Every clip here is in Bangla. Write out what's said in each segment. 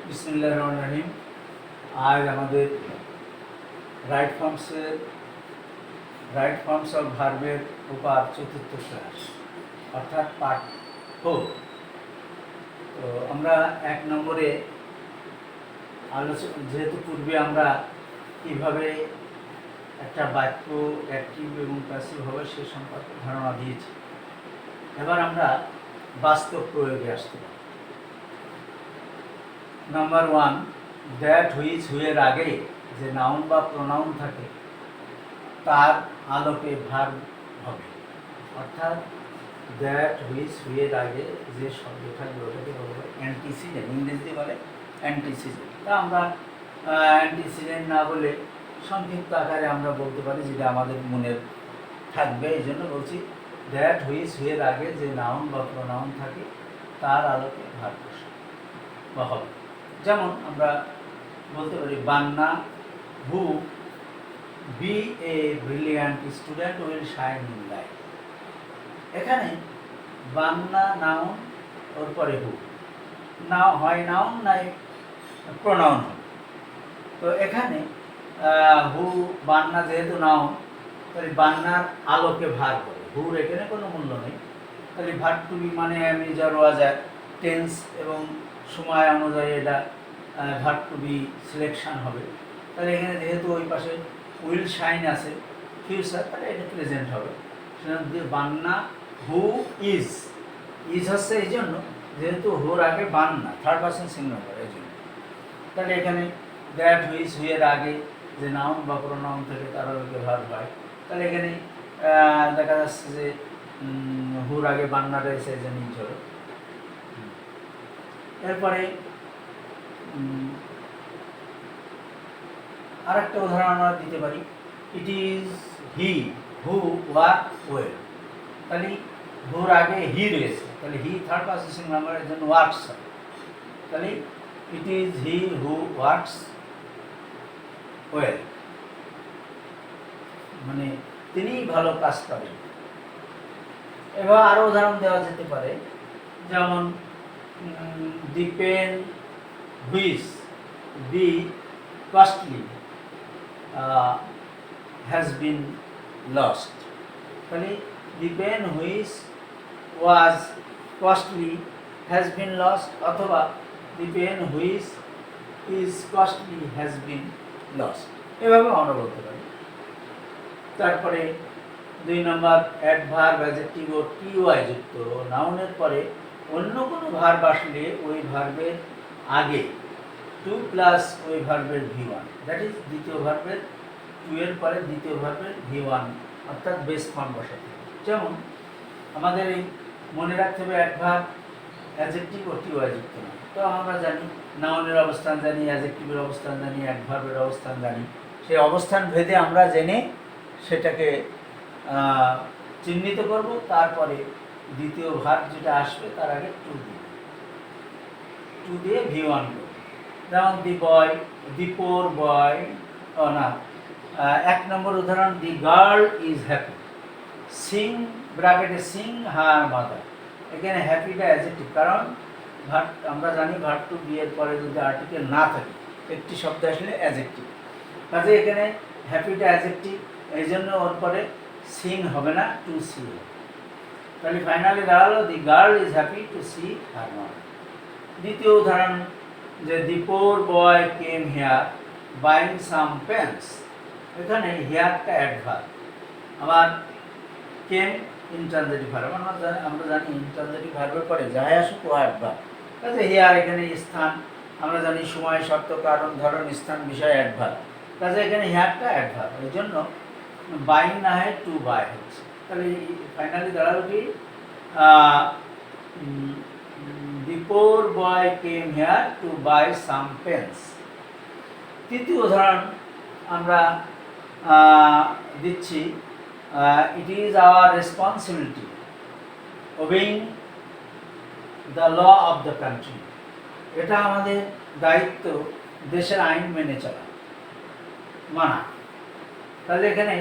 বিসমিল্লাহির রহমানির রহিম। আজ আমাদের রাইট ফর্মস অফ ভার্বের উপর চতুর্থ ক্লাস, অর্থাৎ পার্ট 4। তো আমরা 1 নম্বরে আলোচনা, যেহেতু পূর্বে আমরা কীভাবে একটা বাক্য অ্যাক্টিভ এবং প্যাসিভ হবে সে সম্পর্কে ধারণা দিয়েছি। এবার আমরা বাস্তব প্রয়োগে আসতে পারি। নাম্বার 1, দ্যাট হুইচ হুয়ের আগে যে নাউন বা প্রোনাউন থাকে তার আলোকে ভার্ব হবে, অর্থাৎ দ্যাট হুইচ হুয়ের আগে যে শব্দ থাকবে ওটাকে বলবো অ্যান্টিসিডেন্ট, ইংরেজিতে বলে অ্যান্টিসিডেন্ট। তা আমরা অ্যান্টিসিডেন্ট না বলে সংক্ষিপ্ত আকারে আমরা বলতে পারি, যেটা আমাদের মনে থাকবে। এই জন্য বলছি দ্যাট হুইচ হুয়ের আগে যে নাউন বা প্রোনাউন থাকে তার আলোকে ভার্ব বসে বা হবে। যেমন আমরা বলতে পারি বান্না হু B A brilliant student will shine in life. এখানে বান্না নাউন, ওর পরে হু, না হয় নাউন নাই প্রোনাউন হবে। তো এখানে হু বান্না যেহেতু নাউন, তাহলে বান্নার আলোকে ভার করে, হুর এখানে কোনো মূল্য নেই। তাহলে ভার টু বি মানে আমি যা রোয়া যায় টেন্স এবং সময় অনুযায়ী এটা ভার টু বি সিলেকশন হবে। তাহলে এখানে যেহেতু ওই পাশে উইল শাইন আছে ফিউচার, তাহলে এটা প্রেজেন্ট হবে। সেখানে বান্না হু ইজ, ইজ হচ্ছে এই জন্য যেহেতু হুর আগে বান্না থার্ড পারসন সিঙ্গুলার, এই জন্য। তাহলে এখানে দ্যাট হুইচ হুয়ের আগে যে নাউন বা প্রোনাউন থেকে তার ব্যবহার হয়। তাহলে এখানে দেখা যাচ্ছে যে হুর আগে বান্না রয়েছে, এই জন্য ইজ হলো। এরপরে আরেকটা উদাহরণ আমরা দিতে পারি, it is he who work well. তাহলে হুর আগে হি রয়েছে, তাহলে হি থার্ড পারসন সিঙ্গুলার, এর জন্য ওয়ার্কস। তাহলে it is he who works well, মানে তিনি ভালো কাজ করেন। এবার আরো উদাহরণ দেওয়া যেতে পারে, যেমন the pen which the costly has been lost. তাহলে the pen which was costly has been lost, অথবা the pen which is costly has been lost, এভাবে আমরা বলতে পারি। তারপরে 2 নম্বর, অ্যাডভার্ব, অ্যাডজেক্টিভ ও টিওয়াই যুক্ত নাউনের পরে অন্য কোনো ভার্ব আসলে ওই ভার্বের আগে টু প্লাস ওই ভার্বের V1, দ্যাট ইজ দ্বিতীয় ভার্বের টু এর পরে দ্বিতীয় ভার্বের V1, অর্থাৎ বেস ফর্ম বসাতে হবে। যেমন আমাদের এই মনে রাখতে হবে অ্যাডভার্ব, অ্যাডজেক্টিভ ও টিওয়াই যুক্ত নাউন। তো আমরা জানি নাউনের অবস্থান জানি, অ্যাডজেক্টিভের অবস্থান জানি, অ্যাডভার্বের অবস্থান জানি। সেই অবস্থান ভেদে আমরা জেনে সেটাকে চিহ্নিত করব। তারপরে দ্বিতীয় ভার্ব যেটা আসবে তার আগে টু দিয়ে V1 করব। যেমন দি বয়, দি পোর বয়, ও না, 1 নম্বর উদাহরণ, the girl is happy seeing ব্র্যাকেটে সিং হার মাদার। এখানে হ্যাপিটা অ্যাডজেক্টিভ, কারণ ভার্ব আমরা জানি ভার্ব টু বি এর পরে যদি আর্টিকেল না থাকে একটি শব্দ আসলে অ্যাডজেক্টিভ, কাজে এখানে হ্যাপিটা অ্যাডজেক্টিভ, এই জন্য ওর পরে সিং হবে না, টু সি। তাহলে ফাইনালি দাঁড়ালো the girl is happy to see her mother. দ্বিতীয় উদাহরণ, যে the poor boy came here buying some pens. এখানে হেয়ারটা অ্যাডভার্ব, আবার কেম ইনট্রানজিটিভ ভার্ব। আমরা জানি ইনট্রানজিটিভ ভার্বের পরে যাই আসুক ও অ্যাডভার্ব। কাজে হেয়ার এখানে স্থান, আমরা জানি সময়, শর্ত, কারণ, ধরন, স্থান, বিষয়, অ্যাডভার্ব। কাজে এখানে হেয়ারটা অ্যাডভার্ব, এই জন্য বাইং না হয় টু বাই হচ্ছে। তাহলে ফাইনালি দাঁড়ালো কি, the poor boy came here to buy some pens. তৃতীয় উদাহরণ আমরা দিচ্ছি, it is our responsibility obeying the law of the country. এটা আমাদের দায়িত্ব দেশের আইন মেনে চলা, মানা। তাহলে এখানে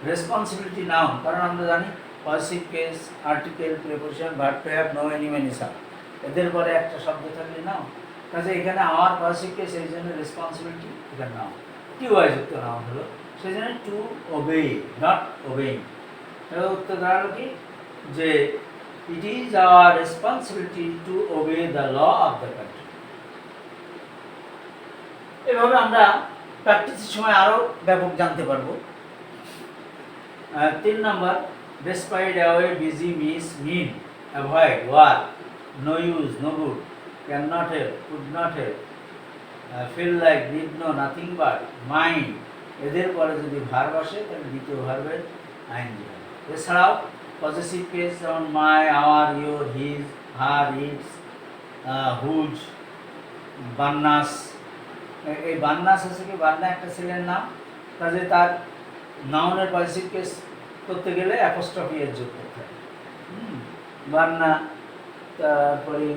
রেসপন্সিবিলিটি নাউন, কারণ আমরা জানি positive case, article, preposition, verb to have, no, any, many, some, এদের পরে একটা শব্দ থাকলে নাউন। কাজে এখানে আমার পজিটিভ কেস, এই জন্য রেসপন্সিবিলিটি এখানে নাও টি ওয়াই যুক্ত নাম হলো, সেই জন্য টু ওবে, নট ওবেইং। তাহলে উত্তর দাঁড়ালো কি, যে it is our responsibility to obey the law of the country. এভাবে আমরা প্র্যাকটিসের সময় আরও ব্যাপক জানতে পারবো। 3 নম্বর, despite away busy miss mean avoid work no use no good cannot help could not help feel like need know nothing but mind, এদের পরে যদি ভার্ব আসে তাহলে দ্বিতীয় ভার্বের আইনজি হবে। এছাড়াও পজিটিভ কেস যেমন my, our, your, his, her, its, whose, বান্নাস। এই বান্নাস হচ্ছে কি, বান্না একটা ছেলের নাম, কাজে তার নাউনের পজিটিভ কেস করতে গেলে অ্যাপোস্ট্রফি এর যোগ করতে হয়। বান্না, তারপরে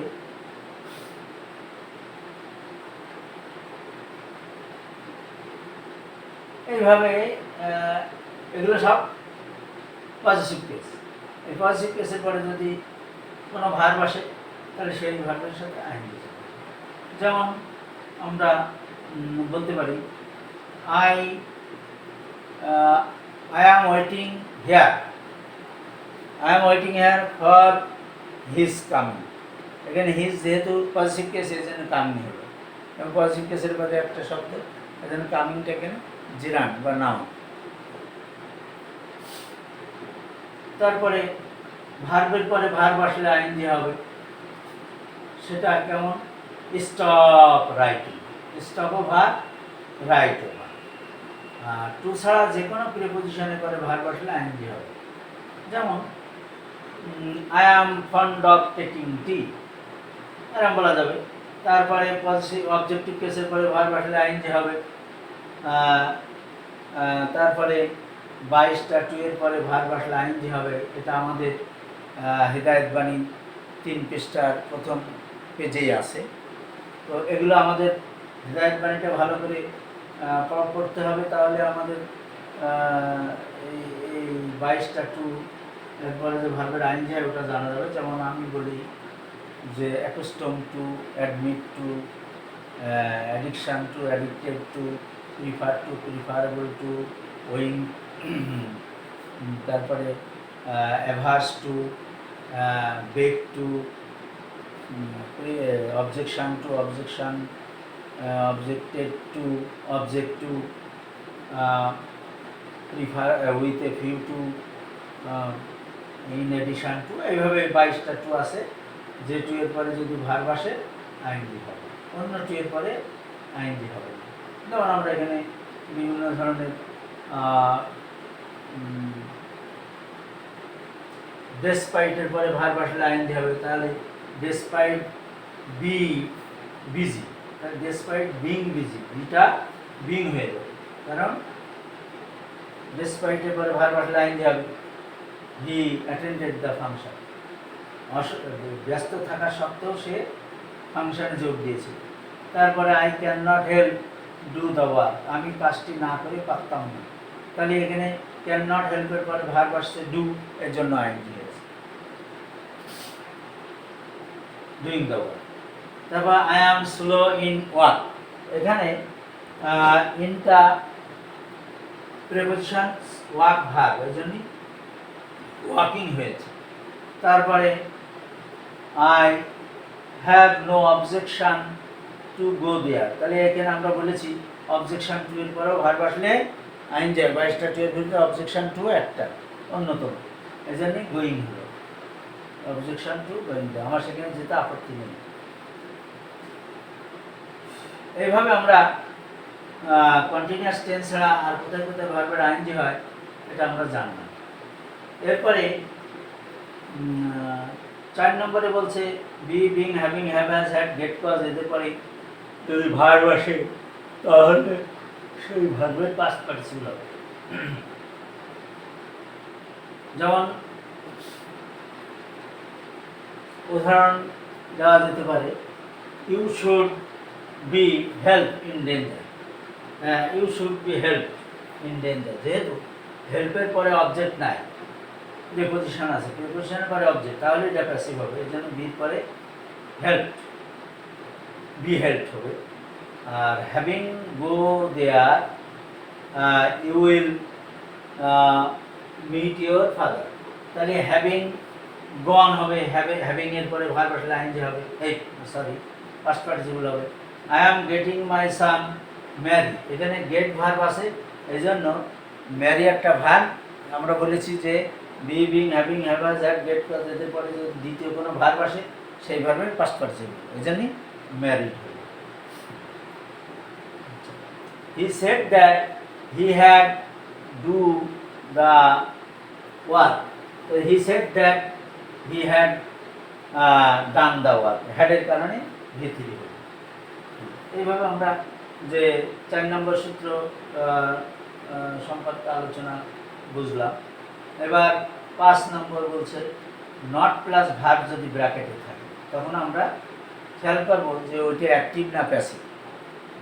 এইভাবে এগুলো সব পজিটিভ কেস। এই পজিটিভ কেসের পরে যদি কোনো ভার্ব আসে তাহলে সেই ভার্বের সাথে আইনজি। যেমন আমরা বলতে পারি I am waiting here, I am waiting here for his coming। এখানে হিজ যেহেতু পজিটিভ কেস, এই জন্য কামিং হলো, এবং পজিটিভ কেসের পরে একটা শব্দ, এই জন্য কামিংটা এখানে জিরান বা নাউন। তারপরে ভার্বের পরে ভার্ব আসলে আইনজি হবে, সেটা কেমন, স্টপ রাইটিং, স্টপও ভার্ব, রাইটও ভার্ব। টু ছাড়া যে কোনো প্রিপোজিশনের পরে ভার্ব আসলে আইনজি হবে। যেমন I am fond of taking tea, এরকম বলা যাবে। তারপরে পজিটিভ অবজেক্টিভ কেসের পরে ভার্ব আসলে আইনজি হবে। তারপরে 22টা টু এর পরে ভার্ব আসলে আইনজি হবে। এটা আমাদের হেদায়েত বাণী 3 পৃষ্ঠার প্রথম পেজেই আছে। তো এগুলো আমাদের হেদায়েত বাণীটা ভালো করে পড়তে হবে, তাহলে আমাদের এই 22টা টু এরপরে যে ভার্বের আইনজি হয় ওটা জানা যাবে। যেমন আমি বলি যে accustom to, admit to, addiction to, addicted to, prefer to, preferable to, owing, তারপরে averse to, back to, objection to, objection, objected to, object to, prefer with a few to, in addition to. এইভাবে 22টা টু আছে, যে টু এর পরে যদি ভার্ব আসে আইনজি হবে, অন্য টু এর পরে আইনজি হবে। যেমন আমরা এখানে বিভিন্ন ধরনের ডেসপাইটের পরে ভার্ব আসলে আইনজি হবে, তাহলে despite B busy, despite being busy, beta being হয়ে যাবে, কারণ ডেসপাইটের পরে ভার্ব আসলে আইনজি হবে। হি অ্যাটেন্ডেড দ্য ফাংশন, ব্যস্ত থাকা সত্ত্বেও সে ফাংশনে যোগ দিয়েছে। তারপরে I can not help do the work, আমি কাজটি না করে পারতাম না, তাহলে এখানে ক্যান নট হেল্পের পরে ভার্ব আসছে ডু, এর জন্য আইনজি হয়েছে, ডুইং দ্য ওয়ার্ক। তারপর I am slow in work, এখানে ইনটা প্রিপোজিশন, ওয়ার্ক ভার্ব, এর জন্য ওয়াকিং হয়েছে। তারপরে I have no objection to go there, তাহলে এখানে আমরা বলেছি অবজেকশন টু এর পরেও ভার্ব আসলে আইনজি হয়। 22টা টু এর ভিতরে অবজেকশন টু একটা অন্যতম, এই জন্য গোয়িং হলো, অবজেকশন টু গোয়িং, আমার সেখানে যেতে আপত্তি নেই। এইভাবে আমরা কন্টিনিউয়াস টেন্স ছাড়া আর কোথায় কোথায় ভার্বের আইনজি হয় এটা আমরা জানলাম। এরপরে 4 নম্বরে বলছে be, being, having, have, has, had, get, cause, এদের পরে যদি ভার্ব আসে তাহলে সেই ভার্বের পাস্ট পার্টিসিপল হবে। যেমন উদাহরণ দেওয়া যেতে পারে, you should be help in danger, you should be help in danger, যেহেতু হেল্পের পরে অবজেক্ট নাই, প্রিপোজিশন আছে, প্রিপোজিশনের পরে অবজেক্ট, তাহলে এটা প্যাসিভ হবে, এর জন্য বির পরে হেল্প। বি হেল্পড হবে। আর having go there you will meet your father. তাহলে হ্যাভিং গন হবে, হ্যাভিং এর পরে ভার্ব আসলে আইএনজি হবে, এই সরি পাস্ট পার্টিসিপল হবে। I am getting my son marry, এখানে গেট ভার্ব আছে, এই জন্য ম্যারি একটা ভার্ব। আমরা বলেছি যে বি, বিং, হ্যাভিং, হ্যাভার, দ্যাট, গেট এদের পরে যদি দ্বিতীয় কোনো ভার্ব আসে সেই ভার্বের পাস্ট পার্টিসিপল, এই জন্যই ম্যারিড হবে। He said that he had do the work. So he said that he had done the work. had এর কারণে V3 হবে। এইভাবে আমরা যে 4 নম্বর সূত্র সম্পর্কে আলোচনা বুঝলাম। এবার 5 নম্বর বলছে নট প্লাস ভার্ব যদি ব্র্যাকেটে থাকে তখন আমরা খেয়াল করব যে ওইটা অ্যাক্টিভ না প্যাসিভ।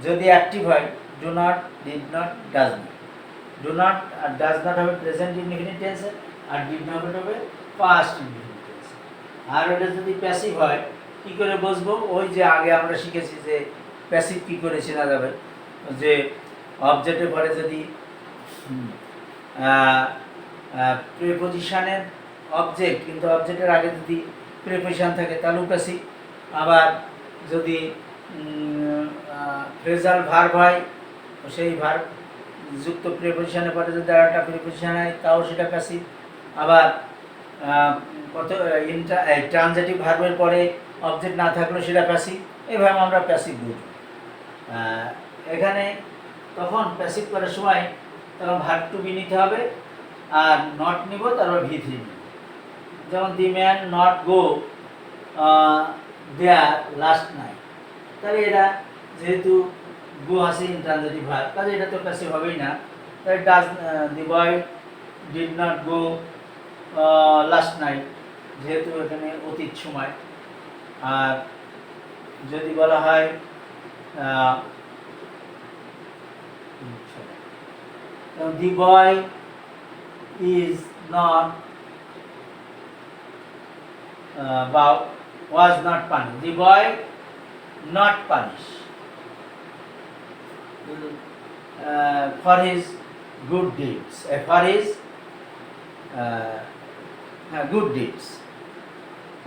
যদি অ্যাক্টিভ হয় do not, did not, does not. Do not আর ডাজ নট হবে প্রেজেন্ট ইনডিফিনিট টেন্সে, আর ডিড নট হবে পাস্ট ইনডিফিনিট টেন্সে। আর ওটা যদি প্যাসিভ হয় কী করে বুঝবো? ওই যে আগে আমরা শিখেছি যে প্যাসিভ কী করে চেনা যাবে, যে অবজেক্টের পরে যদি প্রিপোজিশনের অবজেক্ট কিন্তু অবজেক্টের আগে যদি প্রিপোজিশন থাকে তাহলেও প্যাসিভ। আবার যদি ফ্রেজাল ভার্ব হয় সেই ভার্ব যুক্ত প্রিপোজিশনের পরে যদি একটা প্রিপোজিশন হয় তাও সেটা প্যাসিভ। আবার কত ট্রানজিটিভ ভার্বের পরে অবজেক্ট না থাকলেও সেটা প্যাসিভ। এইভাবে আমরা প্যাসিভ বুঝব। এখানে তখন প্যাসিভ করার সময় তখন ভার্ব টু বি নিতে হবে, আর নট নিব, তারপর V3 নিব। যেমন the man not go there last night, তাহলে এটা যেহেতু গো আছে ইনট্রানজিটিভ ভার্ব, তাহলে এটা তো প্যাসিভ হবেই না। তাহলে does the boy did not go last night, যেহেতু এখানে অতীত সময়। আর যদি বলা হয় দি বয় ইজ নট বা was not punished, the boy not punished for his good deeds, for his good deeds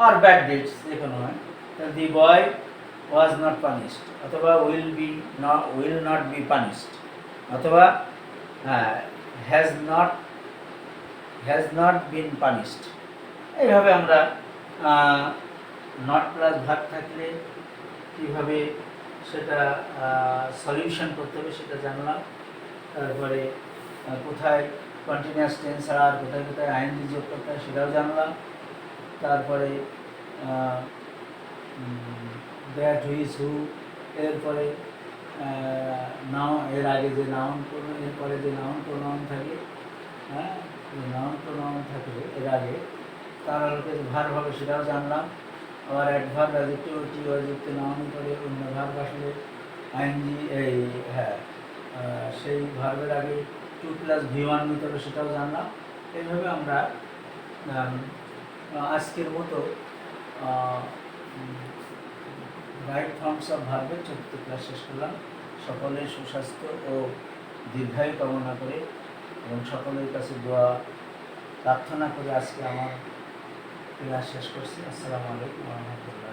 or bad deeds, যেকোনো হয়। the boy was not punished অথবা will not be punished অথবা has not been punished। এইভাবে আমরা নট প্লাস ভার্ব থাকলে কীভাবে সেটা সলিউশন করতে হবে সেটা জানলাম। তারপরে কোথায় কন্টিনিউয়াস টেন্স আর কোথায় কোথায় আইএনজি যোগ করতে হয় সেটাও জানলাম। তারপরে দ্যাট, হুইচ, হু, এরপরে নাউন, এর আগে যে নাউন প্রোনাউন, এরপরে যে নাউন প্রোনাউন থাকে, হ্যাঁ নাউন প্রোনাউন থাকলে এর আগে তার আলোকে যে ভার্ব হবে সেটাও জানলাম। আবার অ্যাডভার্ব, অ্যাডজেক্টিভ, অ্যাডজেক্টিভ নাউন করে অন্য ভার্ব আসলে আইএনজি সেই ভার্বের আগে 2 + V1 নিতে হবে সেটাও জানলাম। এইভাবে আমরা আজকের মতো রাইট ফর্মস অফ ভার্বের 4th ক্লাস শেষ করলাম। সকলের সুস্বাস্থ্য ও দীর্ঘায়ু কামনা করে এবং সকলের কাছে দোয়া প্রার্থনা করে আজকে আমার ক্লাস শেষ করছি। আসসালামু আলাইকুম ওয়া রাহমাতুল্লাহ।